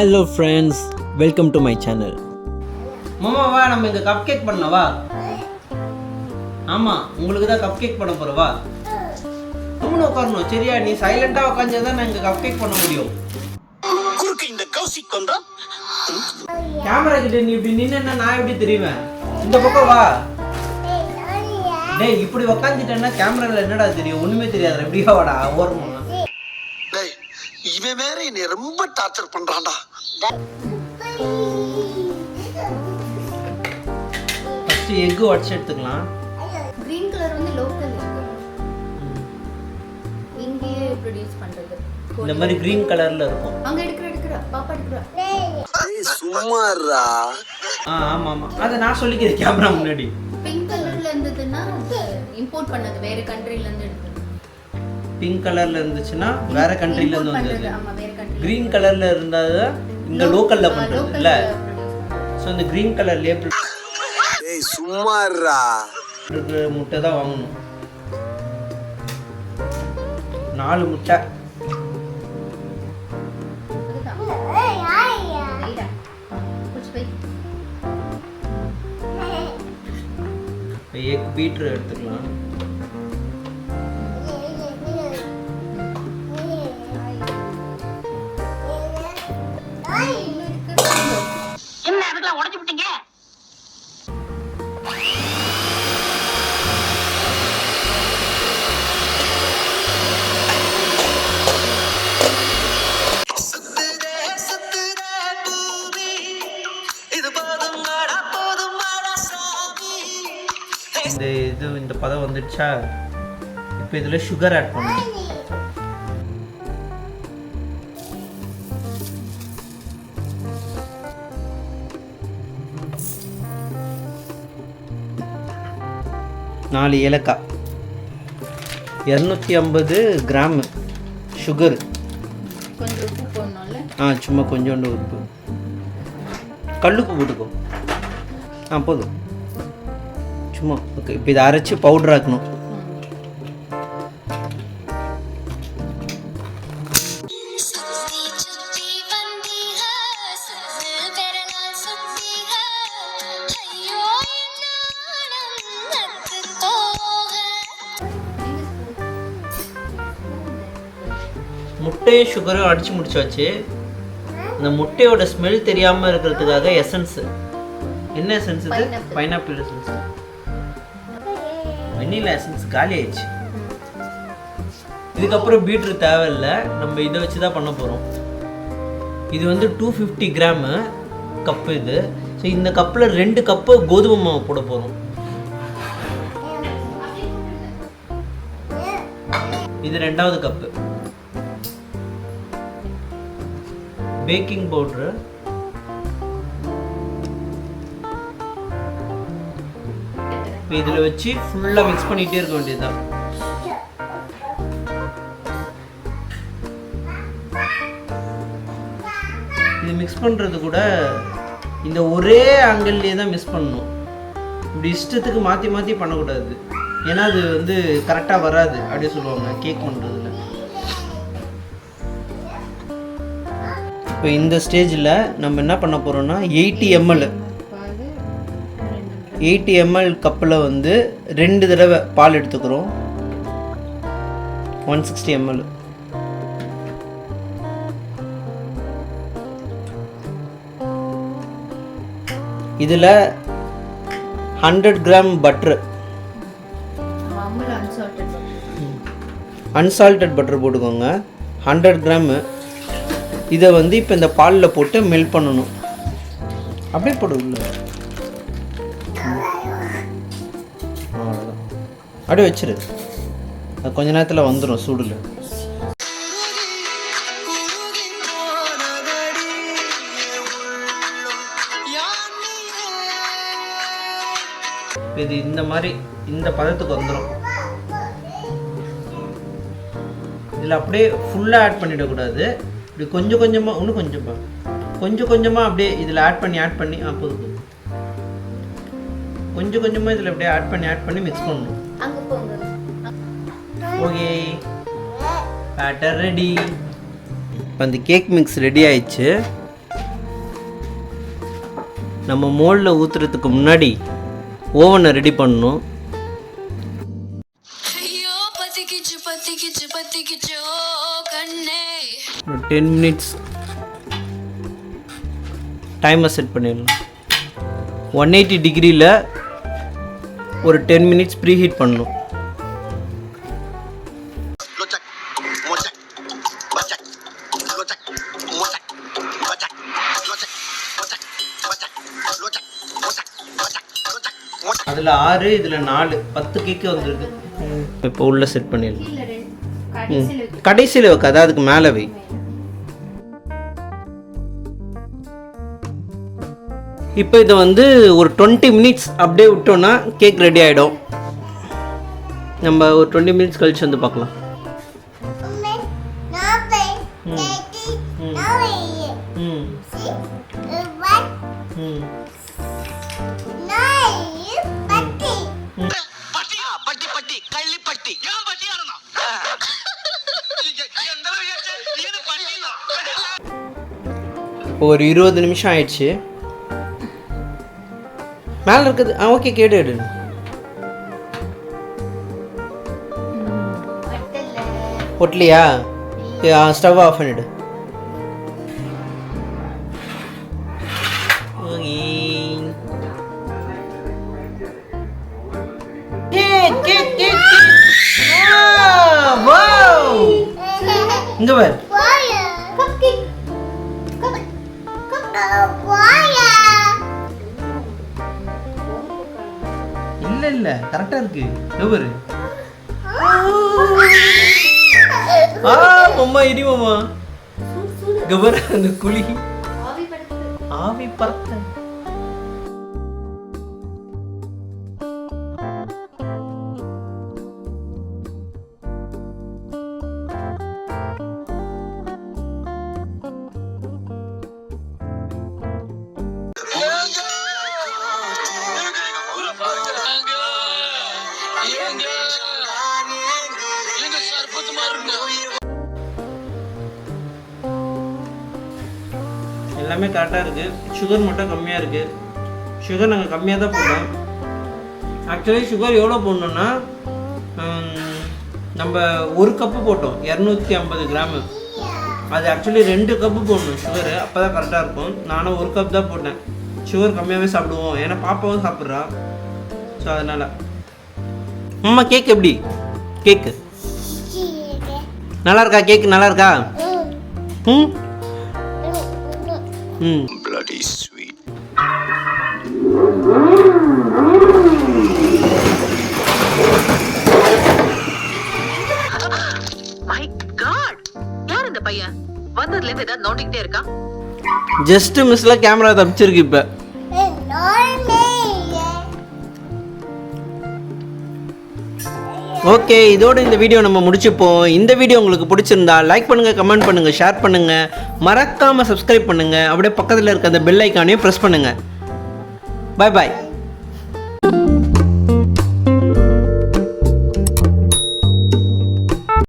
Hello friends, welcome to my channel. மாமா வா, நம்ம இங்கே கப் கேக் பண்ணலாம் வா. ஆமாம், உங்களுக்கு தான் கப் கேக் பண்ண போகிறோம் வா. கம்முன்னு உட்காரணும் சரியா? நீ சைலண்டாக உட்காந்து தான் நான் இங்கே கப் கேக் பண்ண முடியும். கேமரா கிட்ட நீ இப்படி நின்னா நான் எப்படி தெரியுவேன்? இந்த பக்கம் வா. டேய், இப்படி உக்காந்துட்டேன்னா கேமரால என்னடா தெரியும்? ஒண்ணுமே தெரியாது. எப்படியா வாடா ஓரமா. டேய், இவன் வேற என்னை ரொம்ப டார்ச்சர் பண்றான்டா. ஃபர்ஸ்ட் எக் உடைச்சு எடுத்துக்கலாம். கிரீன் கலர் வந்து லோக்கல் எக். இங்கேயே ப்ரொடியூஸ் பண்றது. இந்த மாதிரி கிரீன் கலர்ல இருக்கும். அங்க எடுக்கற பாப்பா எடுக்கற. டேய் சும்மாடா. ஆமா ஆமா, அத நான் சொல்லிக்கிறேன் கேமரா முன்னாடி. பிங்க் கலர்ல இருந்ததுன்னா அது இம்போர்ட் பண்ணது, வேற கண்ட்ரில இருந்து எடுத்தது. பிங்க் கலர்ல இருந்துச்சுன்னா வேற கண்ட்ரில இருந்து வந்தது. ஆமா, வேற கண்ட்ரி. கிரீன் கலர்ல இருந்தாத இங்க லோக்கல்ல பண்றது இல்ல. சோ இந்த கிரீன் கலர் லேபிள். டேய் சும்மாடா. முட்டை தான் வாங்கணும். 4 முட்டை. எக் பீட்டர் எடுத்துக்கலாம். என்ன அதுக்கெல்லாம் உடைச்சு விட்டீங்க? இந்த பதம் வந்துடுச்சா? இப்போ இதில் சுகர் ஆட் பண்ணணும். நாலு ஏலக்காய், 250 கிராம் சுகர். கொஞ்சம் உப்பு போடணும்ல? சும்மா கொஞ்சோண்டு உப்பு. கல்லுப்பு போட்டுக்கோ. போதும் சும்மா. ஓகே, இப்போ இதை அரைச்சி பவுடர் ஆக்கணும். முட்டையும் சுகரும் அடிச்சு முடிச்சாச்சு. இந்த முட்டையோட ஸ்மெல் தெரியாமல் இருக்கிறதுக்காக எசன்ஸ். என்ன எசன்ஸ் இது? Pineapple essence. வெண்ணிலா எசன்ஸ் காலி ஆயிடுச்சு. இதுக்கப்புறம் பீட்ரூட் தேவையில்லை, நம்ம இதை வச்சு தான் பண்ண போகிறோம். இது வந்து 250 கிராமு கப்பு இது. ஸோ இந்த கப்பில் 2 கப்பு கோதுமை மாவு போட போகிறோம். இது 2வது கப்பு. பேக்கிங் பவுட்ரு, இப்போ இதில் வச்சு ஃபுல்லாக மிக்ஸ் பண்ணிகிட்டே இருக்க வேண்டியதுதான். இது மிக்ஸ் பண்ணுறது கூட இந்த ஒரே ஆங்கிள்லேயே தான் மிக்ஸ் பண்ணணும். இப்படி இஷ்டத்துக்கு மாற்றி மாற்றி பண்ணக்கூடாது, ஏன்னா அது வந்து கரெக்டாக வராது அப்படியே சொல்லுவாங்க கேக் பண்ணுறதுல. இப்போ இந்த ஸ்டேஜில் நம்ம என்ன பண்ண போகிறோம்னா 80 ml கப்பில் வந்து 2 தடவை பால் எடுத்துக்கிறோம். 160 ml. இதில் 100 கிராம் பட்டர், அன்சால்டட் பட்டர் போட்டுக்கோங்க. 100 கிராமு. இதை வந்து இப்போ இந்த பாலில் போட்டு மெல்ட் பண்ணணும். அப்படியே போட்டு உள்ள அப்படியே வச்சிரு. அது கொஞ்ச நேரத்தில் வந்துடும் சூடில். இது இந்த மாதிரி இந்த பதத்துக்கு வந்துடும். இதில் அப்படியே ஃபுல்லாக ஆட் பண்ணிடக்கூடாது. இப்படி கொஞ்சம் கொஞ்சமாக, இன்னும் கொஞ்சம் கொஞ்சமாக அப்படியே இதில் ஆட் பண்ணி போதும். கொஞ்சம் கொஞ்சமாக இதில் அப்படியே ஆட் பண்ணி மிக்ஸ் பண்ணணும். Okay, batter ready. இப்போ அந்த கேக் மிக்ஸ் ரெடி ஆயிடுச்சு. நம்ம மோல்டில் ஊற்றுறதுக்கு முன்னாடி ஓவனை ரெடி பண்ணணும். ஒரு 10 மினிட்ஸ் டைமை செட் பண்ணிடலாம். 180 டிகிரியில் ஒரு 10 மினிட்ஸ் ப்ரீ ஹீட் பண்ணணும். அதில் 6 இதில் 4 10 கேக்கு வந்துருக்கு. இப்போ உள்ள செட் பண்ணிடலாம். கடைசியில் வைக்காத, அதுக்கு மேலே வை. இப்போ இதை வந்து ஒரு 20 மினிட்ஸ் அப்படியே விட்டோன்னா கேக் ரெடி ஆகிடும். நம்ம ஒரு 20 மினிட்ஸ் கழிச்சு வந்து பார்க்கலாம். ஒரு 20 நிமிஷம் ஆயிடுச்சு. மேலே இருக்குது. ஓகே, கேடு எடு. ஒட்டலையா? ஸ்டவ் ஆஃப் பண்ணிடு. இங்க பாரு. இல்ல கரெக்டா இருக்கு. எவரு மம்மா இடி மாமா கபர் அந்த குழி ஆவி பறத்த. எல்லாமே கரெக்டாக இருக்குது. சுகர் மட்டும் கம்மியாக இருக்குது. சுகர் நாங்கள் கம்மியாக தான் போட்டோம். ஆக்சுவலி சுகர் எவ்வளோ போடணுன்னா, நம்ம 1 கப்பு போட்டோம் 250 கிராமு. அது ஆக்சுவலி 2 கப்பு போடணும் சுகரு, அப்போ தான் கரெக்டாக இருக்கும். நானும் 1 கப் தான் போட்டேன். சுகர் கம்மியாகவே சாப்பிடுவோம், ஏன்னா பாப்பாவும் சாப்பிட்றா. ஸோ அதனால் அம்மா கேக் எப்படி? கேக்கு நல்லா இருக்கா? கேக்கு நல்லா இருக்கா? ம் ம் bloody sweet. My God, யார் இந்த பையன்? வந்ததுல இருந்து ஏதாவது நோண்டிக்கிட்டே இருக்கா? ஜஸ்ட் மிஸ்ல கேமரா தப்பிச்சிருக்கு. இப்போ ஓகே, இதோட இந்த வீடியோ நம்ம முடிச்சுப்போம். இந்த வீடியோ உங்களுக்கு பிடிச்சிருந்தா லைக் பண்ணுங்க, கமெண்ட் பண்ணுங்க, ஷேர் பண்ணுங்க, மறக்காம சப்ஸ்கிரைப் பண்ணுங்க. அப்படியே பக்கத்தில் இருக்க அந்த பெல் ஐக்கானையும் ப்ரெஸ் பண்ணுங்க. Bye bye.